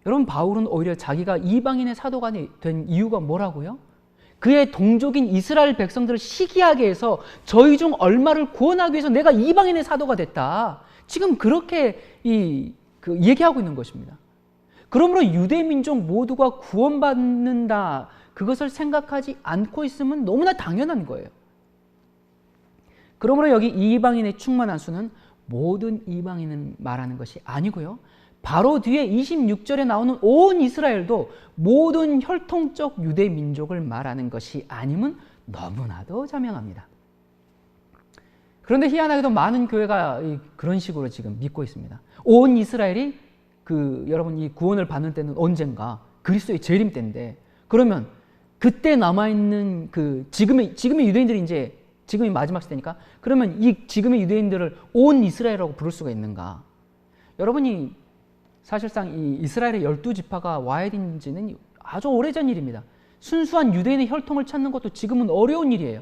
여러분, 바울은 오히려 자기가 이방인의 사도가 된 이유가 뭐라고요? 그의 동족인 이스라엘 백성들을 시기하게 해서 저희 중 얼마를 구원하기 위해서 내가 이방인의 사도가 됐다. 지금 그렇게 얘기하고 있는 것입니다. 그러므로 유대 민족 모두가 구원받는다, 그것을 생각하지 않고 있으면 너무나 당연한 거예요. 그러므로 여기 이방인의 충만한 수는 모든 이방인을 말하는 것이 아니고요, 바로 뒤에 26절에 나오는 온 이스라엘도 모든 혈통적 유대 민족을 말하는 것이 아님은 너무나도 자명합니다. 그런데 희한하게도 많은 교회가 그런 식으로 지금 믿고 있습니다. 온 이스라엘이 여러분 이 구원을 받는 때는 언젠가 그리스도의 재림 때인데, 그러면 그때 남아있는 지금의 유대인들이 지금이 마지막 시대니까, 그러면 이 지금의 유대인들을 온 이스라엘이라고 부를 수가 있는가? 여러분이 사실상 이 이스라엘의 12지파가 와야 된 지는 아주 오래전 일입니다. 순수한 유대인의 혈통을 찾는 것도 지금은 어려운 일이에요.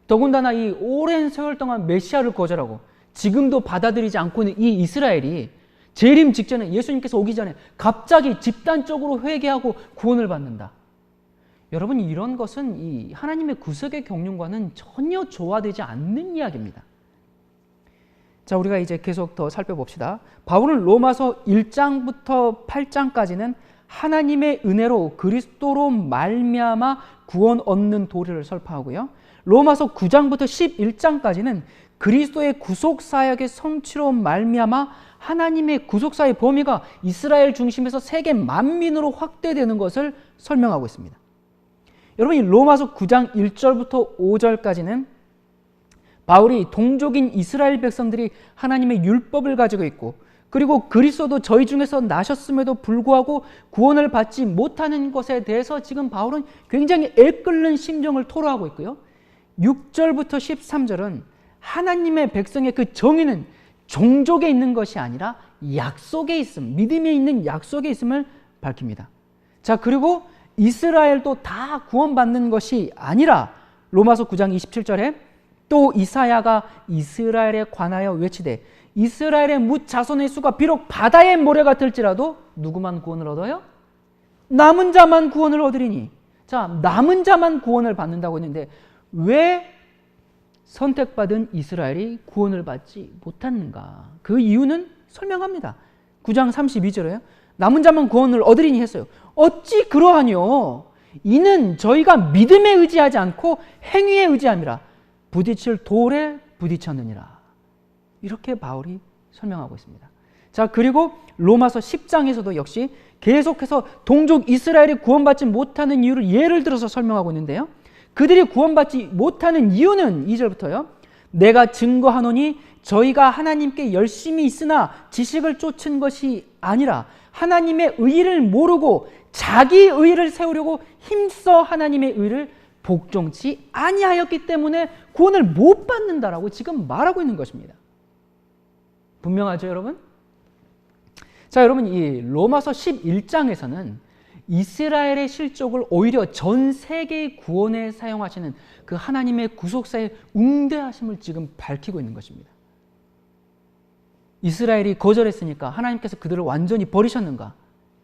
더군다나 이 오랜 세월 동안 메시아를 거절하고 지금도 받아들이지 않고 있는 이 이스라엘이 재림 직전에, 예수님께서 오기 전에 갑자기 집단적으로 회개하고 구원을 받는다. 여러분, 이런 것은 이 하나님의 구속의 경륜과는 전혀 조화되지 않는 이야기입니다. 자, 우리가 이제 계속 더 살펴봅시다. 바울은 로마서 1장부터 8장까지는 하나님의 은혜로 그리스도로 말미암아 구원 얻는 도리를 설파하고요, 로마서 9장부터 11장까지는 그리스도의 구속 사역의 성취로 말미암아 하나님의 구속 사역의 범위가 이스라엘 중심에서 세계 만민으로 확대되는 것을 설명하고 있습니다. 여러분, 이 로마서 9장 1절부터 5절까지는 바울이 동족인 이스라엘 백성들이 하나님의 율법을 가지고 있고, 그리고 그리스도도 저희 중에서 나셨음에도 불구하고 구원을 받지 못하는 것에 대해서 지금 바울은 굉장히 애끓는 심정을 토로하고 있고요, 6절부터 13절은 하나님의 백성의 그 정의는 종족에 있는 것이 아니라 약속에 있음, 믿음에 있는 약속에 있음을 밝힙니다. 자, 그리고 이스라엘도 다 구원받는 것이 아니라 로마서 9장 27절에 또 이사야가 이스라엘에 관하여 외치되 이스라엘의 뭇 자손의 수가 비록 바다의 모래 같을지라도 누구만 구원을 얻어요? 남은 자만 구원을 얻으리니. 자, 자, 남은 자만 구원을 받는다고 했는데 왜 선택받은 이스라엘이 구원을 받지 못했는가? 그 이유는 설명합니다. 9장 32절에요. 남은 자만 구원을 얻으리니 했어요. 어찌 그러하뇨? 이는 저희가 믿음에 의지하지 않고 행위에 의지함이라. 부딪힐 돌에 부딪혔느니라. 이렇게 바울이 설명하고 있습니다. 자, 그리고 로마서 10장에서도 역시 계속해서 동족 이스라엘이 구원받지 못하는 이유를 예를 들어서 설명하고 있는데요. 그들이 구원받지 못하는 이유는 2절부터요. 내가 증거하노니 저희가 하나님께 열심히 있으나 지식을 쫓은 것이 아니라 하나님의 의를 모르고 자기 의를 세우려고 힘써 하나님의 의를 복종치 아니하였기 때문에 구원을 못 받는다라고 지금 말하고 있는 것입니다. 분명하죠, 여러분? 자, 여러분, 이 로마서 11장에서는 이스라엘의 실족을 오히려 전 세계의 구원에 사용하시는 그 하나님의 구속사의 웅대하심을 지금 밝히고 있는 것입니다. 이스라엘이 거절했으니까 하나님께서 그들을 완전히 버리셨는가?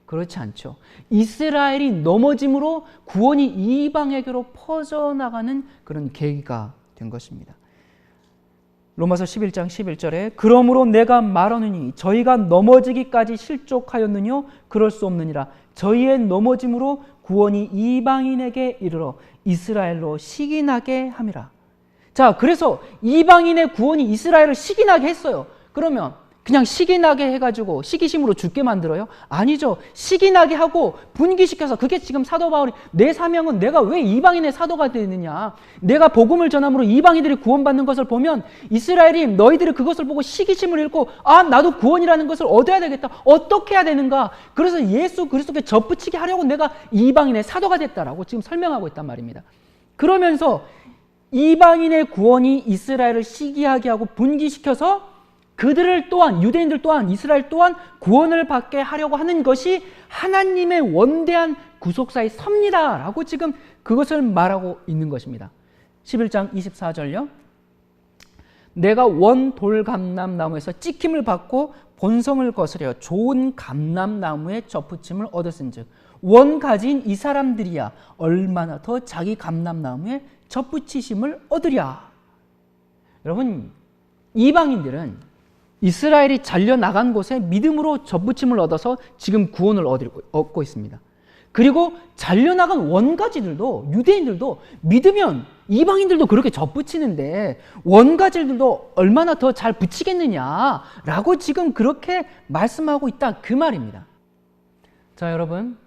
그렇지 않죠. 이스라엘이 넘어짐으로 구원이 이방에게로 퍼져나가는 그런 계기가 된 것입니다. 로마서 11장 11절에 그러므로 내가 말하느니 저희가 넘어지기까지 실족하였느뇨? 그럴 수 없느니라. 저희의 넘어짐으로 구원이 이방인에게 이르러 이스라엘로 시기나게 함이라. 자, 그래서 이방인의 구원이 이스라엘을 시기나게 했어요. 그러면 그냥 시기나게 해가지고 시기심으로 죽게 만들어요? 아니죠. 시기나게 하고 분기시켜서, 그게 지금 사도 바울이 내 사명은 내가 왜 이방인의 사도가 되느냐, 내가 복음을 전함으로 이방인들이 구원받는 것을 보면 이스라엘이 너희들이 그것을 보고 시기심을 잃고 아, 나도 구원이라는 것을 얻어야 되겠다, 어떻게 해야 되는가, 그래서 예수 그리스도께 접붙이게 하려고 내가 이방인의 사도가 됐다라고 지금 설명하고 있단 말입니다. 그러면서 이방인의 구원이 이스라엘을 시기하게 하고 분기시켜서 그들을 또한, 유대인들 또한, 이스라엘 또한 구원을 받게 하려고 하는 것이 하나님의 원대한 구속사의 섭리다라고 지금 그것을 말하고 있는 것입니다. 11장 24절요. 내가 원 돌감람나무에서 찍힘을 받고 본성을 거스려 좋은 감람나무에 접붙임을 얻었은즉 원 가진 이 사람들이야 얼마나 더 자기 감람나무에 접붙이심을 얻으랴. 여러분, 이방인들은 이스라엘이 잘려나간 곳에 믿음으로 접붙임을 얻어서 지금 구원을 얻고 있습니다. 그리고 잘려나간 원가지들도, 유대인들도 믿으면 이방인들도 그렇게 접붙이는데 원가지들도 얼마나 더 잘 붙이겠느냐라고 지금 그렇게 말씀하고 있다, 그 말입니다. 자, 여러분,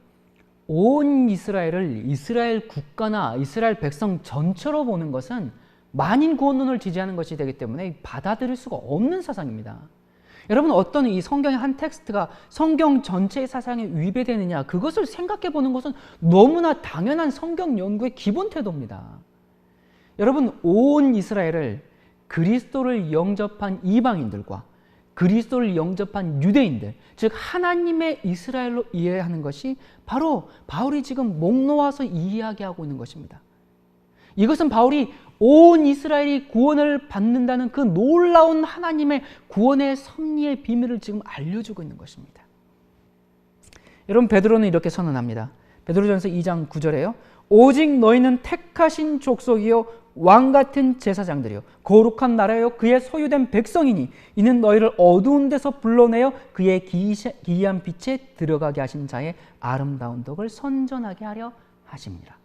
온 이스라엘을 이스라엘 국가나 이스라엘 백성 전체로 보는 것은 만인 구원론을 지지하는 것이 되기 때문에 받아들일 수가 없는 사상입니다. 여러분, 어떤 이 성경의 한 텍스트가 성경 전체의 사상에 위배되느냐, 그것을 생각해 보는 것은 너무나 당연한 성경 연구의 기본 태도입니다. 여러분, 온 이스라엘을 그리스도를 영접한 이방인들과 그리스도를 영접한 유대인들, 즉 하나님의 이스라엘로 이해하는 것이 바로 바울이 지금 목 놓아서 이야기하고 있는 것입니다. 이것은 바울이 온 이스라엘이 구원을 받는다는 그 놀라운 하나님의 구원의 섭리의 비밀을 지금 알려주고 있는 것입니다. 여러분, 베드로는 이렇게 선언합니다. 베드로전서 2장 9절에요. 오직 너희는 택하신 족속이요 왕같은 제사장들이요 거룩한 나라요 그의 소유된 백성이니 이는 너희를 어두운 데서 불러내어 그의 기이한 빛에 들어가게 하신 자의 아름다운 덕을 선전하게 하려 하십니다.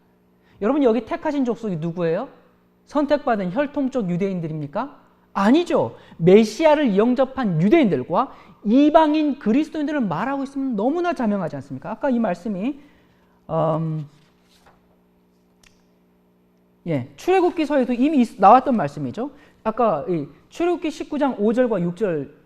여러분, 여기 택하신 족속이 누구예요? 선택받은 혈통적 유대인들입니까? 아니죠. 메시아를 영접한 유대인들과 이방인 그리스도인들을 말하고 있으면 너무나 자명하지 않습니까? 아까 이 말씀이 출애굽기서에도 이미 나왔던 말씀이죠. 아까 출애굽기 19장 5절과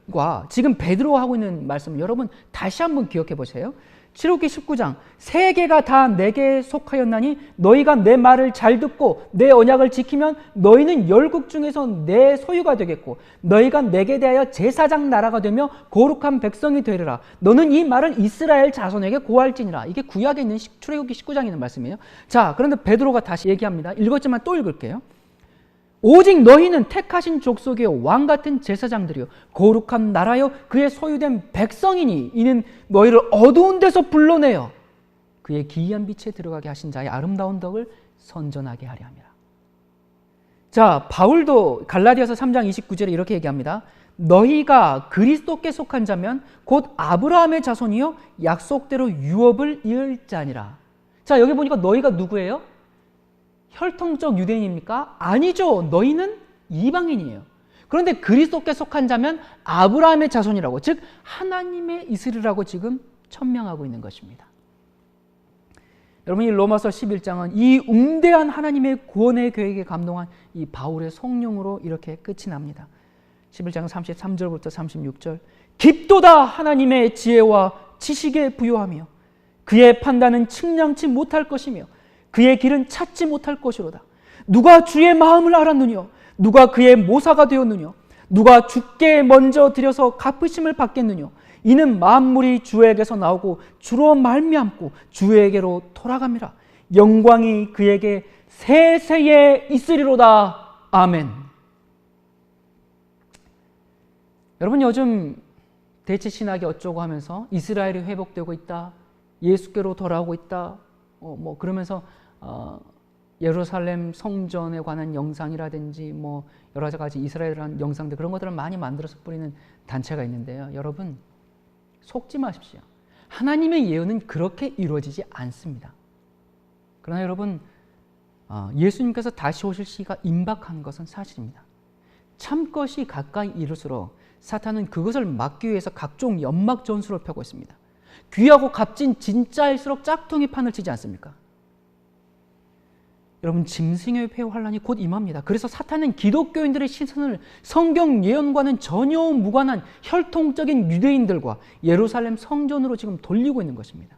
6절과 지금 베드로가 하고 있는 말씀, 여러분 다시 한번 기억해 보세요. 출애굽기 19장, 세계가 다 내게 속하였나니 너희가 내 말을 잘 듣고 내 언약을 지키면 너희는 열국 중에서 내 소유가 되겠고 너희가 내게 대하여 제사장 나라가 되며 거룩한 백성이 되리라. 너는 이 말을 이스라엘 자손에게 고할지니라. 이게 구약에 있는 출애굽기 19장에 있는 말씀이에요. 자, 그런데 베드로가 다시 얘기합니다. 읽었지만 또 읽을게요. 오직 너희는 택하신 족속이요 왕같은 제사장들이요 거룩한 나라요 그의 소유된 백성이니 이는 너희를 어두운 데서 불러내어 그의 기이한 빛에 들어가게 하신 자의 아름다운 덕을 선전하게 하려 함이라. 자, 바울도 갈라디아서 3장 29절에 이렇게 얘기합니다. 너희가 그리스도께 속한 자면 곧 아브라함의 자손이요 약속대로 유업을 이을 자니라. 자, 여기 보니까 너희가 누구예요? 혈통적 유대인입니까? 아니죠. 너희는 이방인이에요. 그런데 그리스도께 속한 자면 아브라함의 자손이라고, 즉 하나님의 이스라엘이라고 지금 천명하고 있는 것입니다. 여러분, 이 로마서 11장은 이 웅대한 하나님의 구원의 계획에 감동한 이 바울의 성령으로 이렇게 끝이 납니다. 11장 33절부터 36절. 깊도다 하나님의 지혜와 지식에 부요하며 그의 판단은 측량치 못할 것이며 그의 길은 찾지 못할 것이로다. 누가 주의 마음을 알았느냐? 누가 그의 모사가 되었느냐? 누가 주께 먼저 드려서 갚으심을 받겠느냐? 이는 만물이 주에게서 나오고 주로 말미암고 주에게로 돌아갑니다. 영광이 그에게 세세에 있으리로다. 아멘. 여러분, 요즘 대체 신학이 어쩌고 하면서 이스라엘이 회복되고 있다, 예수께로 돌아오고 있다, 그러면서 예루살렘 성전에 관한 영상이라든지 여러 가지 이스라엘이라는 영상들, 그런 것들을 많이 만들어서 뿌리는 단체가 있는데요. 여러분, 속지 마십시오. 하나님의 예언은 그렇게 이루어지지 않습니다. 그러나 여러분, 예수님께서 다시 오실 시기가 임박한 것은 사실입니다. 참 것이 가까이 이를수록 사탄은 그것을 막기 위해서 각종 연막 전술을 펴고 있습니다. 귀하고 값진 진짜일수록 짝퉁이 판을 치지 않습니까? 여러분, 짐승의 폐 환란이 곧 임합니다. 그래서 사탄은 기독교인들의 시선을 성경 예언과는 전혀 무관한 혈통적인 유대인들과 예루살렘 성전으로 지금 돌리고 있는 것입니다.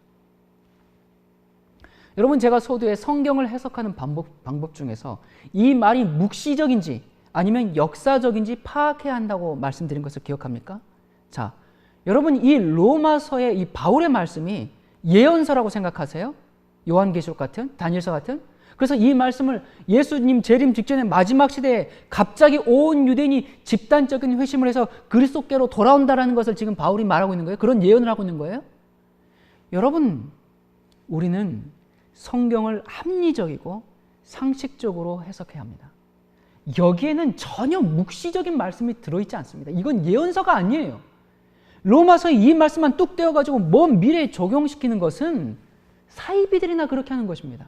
여러분, 제가 서두에 성경을 해석하는 방법 중에서 이 말이 묵시적인지 아니면 역사적인지 파악해야 한다고 말씀드린 것을 기억합니까? 자, 여러분, 이 로마서의 이 바울의 말씀이 예언서라고 생각하세요? 요한계시록 같은, 다니엘서 같은? 그래서 이 말씀을 예수님 재림 직전의 마지막 시대에 갑자기 온 유대인이 집단적인 회심을 해서 그리스도께로 돌아온다라는 것을 지금 바울이 말하고 있는 거예요? 그런 예언을 하고 있는 거예요? 여러분, 우리는 성경을 합리적이고 상식적으로 해석해야 합니다. 여기에는 전혀 묵시적인 말씀이 들어있지 않습니다. 이건 예언서가 아니에요. 로마서의 이 말씀만 뚝 떼어가지고 먼 미래에 적용시키는 것은 사이비들이나 그렇게 하는 것입니다.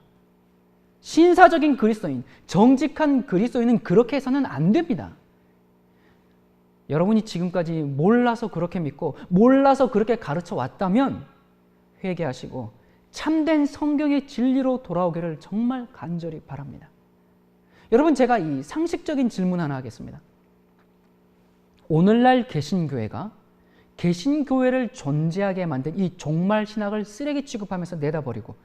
신사적인 그리스도인, 정직한 그리스도인은 그렇게 해서는 안 됩니다. 여러분이 지금까지 몰라서 그렇게 믿고 몰라서 그렇게 가르쳐 왔다면 회개하시고 참된 성경의 진리로 돌아오기를 정말 간절히 바랍니다. 여러분, 제가 이 상식적인 질문 하나 하겠습니다. 오늘날 개신교회가 개신교회를 존재하게 만든 이 종말 신학을 쓰레기 취급하면서 내다버리고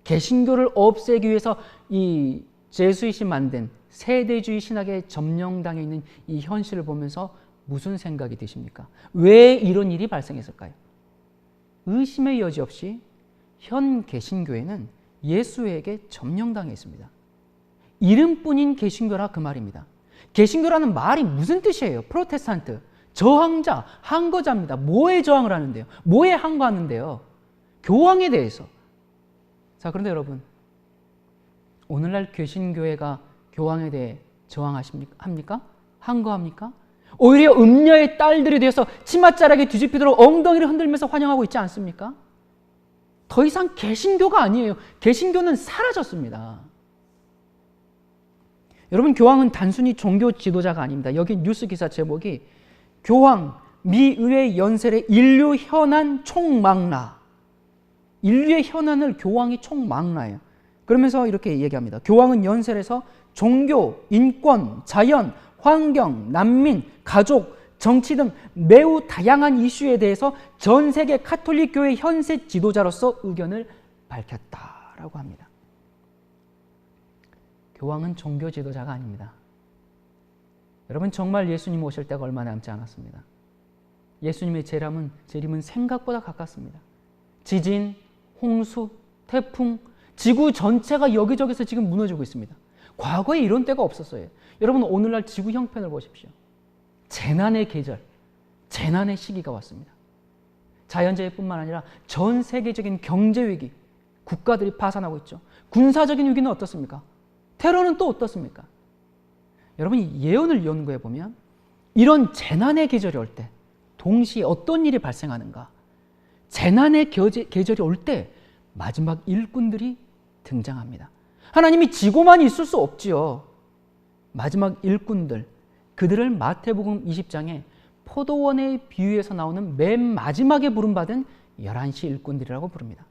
개신교를 없애기 위해서 이 제수잇이 만든 세대주의 신학에 점령당해 있는 이 현실을 보면서 무슨 생각이 드십니까? 왜 이런 일이 발생했을까요? 의심의 여지 없이 현 개신교회는 예수에게 점령당해 있습니다. 이름뿐인 개신교라 그 말입니다. 개신교라는 말이 무슨 뜻이에요? 프로테스탄트, 저항자, 항거자입니다. 뭐에 저항을 하는데요? 뭐에 항거하는데요? 교황에 대해서. 자, 그런데 여러분, 오늘날 개신교회가 교황에 대해 저항합니까? 항거합니까? 오히려 음녀의 딸들이 되어서 치맛자락에 뒤집히도록 엉덩이를 흔들면서 환영하고 있지 않습니까? 더 이상 개신교가 아니에요. 개신교는 사라졌습니다. 여러분, 교황은 단순히 종교 지도자가 아닙니다. 여기 뉴스 기사 제목이 교황, 미 의회 연설의 인류 현안 총망라. 인류의 현안을 교황이 총망라해요. 그러면서 이렇게 얘기합니다. 교황은 연설에서 종교, 인권, 자연, 환경, 난민, 가족, 정치 등 매우 다양한 이슈에 대해서 전 세계 카톨릭 교회 현세 지도자로서 의견을 밝혔다라고 합니다. 교황은 종교 지도자가 아닙니다. 여러분, 정말 예수님 오실 때가 얼마 남지 않았습니다. 예수님의 재림은 생각보다 가깝습니다. 지진, 홍수, 태풍, 지구 전체가 여기저기서 지금 무너지고 있습니다. 과거에 이런 때가 없었어요. 여러분, 오늘날 지구 형편을 보십시오. 재난의 계절, 재난의 시기가 왔습니다. 자연재해뿐만 아니라 전 세계적인 경제위기, 국가들이 파산하고 있죠. 군사적인 위기는 어떻습니까? 테러는 또 어떻습니까? 여러분이 예언을 연구해 보면 이런 재난의 계절이 올 때 동시에 어떤 일이 발생하는가? 재난의 계절이 올 때 마지막 일꾼들이 등장합니다. 하나님이 지고만 있을 수 없지요. 마지막 일꾼들, 그들을 마태복음 20장에 포도원의 비유에서 나오는 맨 마지막에 부름받은 11시 일꾼들이라고 부릅니다.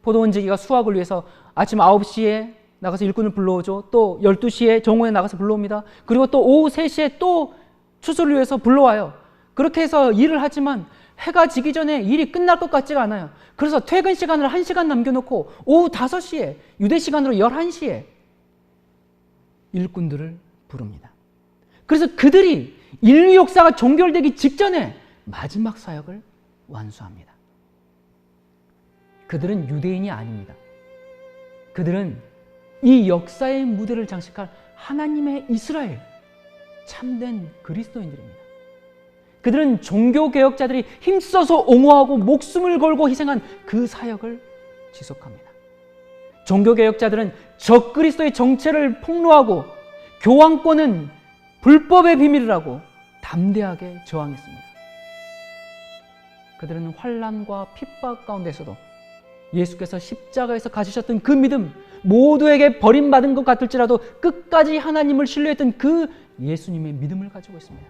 포도원지기가 수확을 위해서 아침 9시에 나가서 일꾼을 불러오죠. 또 12시에 정오에 나가서 불러옵니다. 그리고 또 오후 3시에 또 추수를 위해서 불러와요. 그렇게 해서 일을 하지만 해가 지기 전에 일이 끝날 것 같지가 않아요. 그래서 퇴근 시간을 1시간 남겨놓고 오후 5시에, 유대 시간으로 11시에 일꾼들을 부릅니다. 그래서 그들이 인류 역사가 종결되기 직전에 마지막 사역을 완수합니다. 그들은 유대인이 아닙니다. 그들은 이 역사의 무대를 장식할 하나님의 이스라엘, 참된 그리스도인들입니다. 그들은 종교개혁자들이 힘써서 옹호하고 목숨을 걸고 희생한 그 사역을 지속합니다. 종교개혁자들은 적그리스도의 정체를 폭로하고 교황권은 불법의 비밀이라고 담대하게 저항했습니다. 그들은 환난과 핍박 가운데서도 예수께서 십자가에서 가지셨던 그 믿음, 모두에게 버림받은 것 같을지라도 끝까지 하나님을 신뢰했던 그 예수님의 믿음을 가지고 있습니다.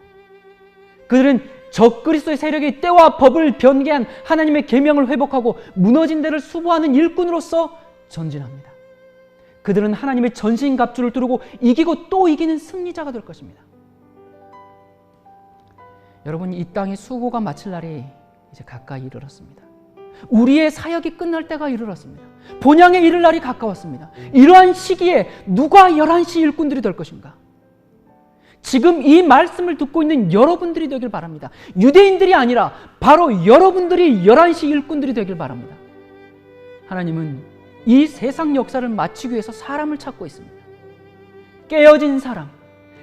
그들은 적그리스도의 세력이 때와 법을 변개한 하나님의 계명을 회복하고 무너진 데를 수보하는 일꾼으로서 전진합니다. 그들은 하나님의 전신갑주를 두르고 이기고 또 이기는 승리자가 될 것입니다. 여러분, 이 땅의 수고가 마칠 날이 이제 가까이 이르렀습니다. 우리의 사역이 끝날 때가 이르렀습니다. 본향에 이를 날이 가까웠습니다. 이러한 시기에 누가 11시 일꾼들이 될 것인가? 지금 이 말씀을 듣고 있는 여러분들이 되길 바랍니다. 유대인들이 아니라 바로 여러분들이 11시 일꾼들이 되길 바랍니다. 하나님은 이 세상 역사를 마치기 위해서 사람을 찾고 있습니다. 깨어진 사람,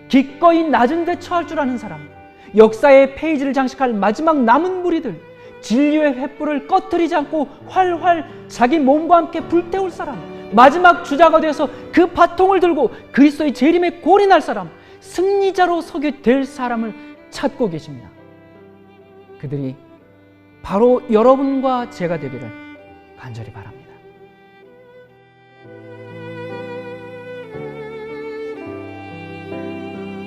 기꺼이 낮은 데 처할 줄 아는 사람, 역사의 페이지를 장식할 마지막 남은 무리들, 진리의 횃불을 꺼트리지 않고 활활 자기 몸과 함께 불태울 사람, 마지막 주자가 되어서 그 바통을 들고 그리스도의 재림에 골인할 사람, 승리자로 서게 될 사람을 찾고 계십니다. 그들이 바로 여러분과 제가 되기를 간절히 바랍니다.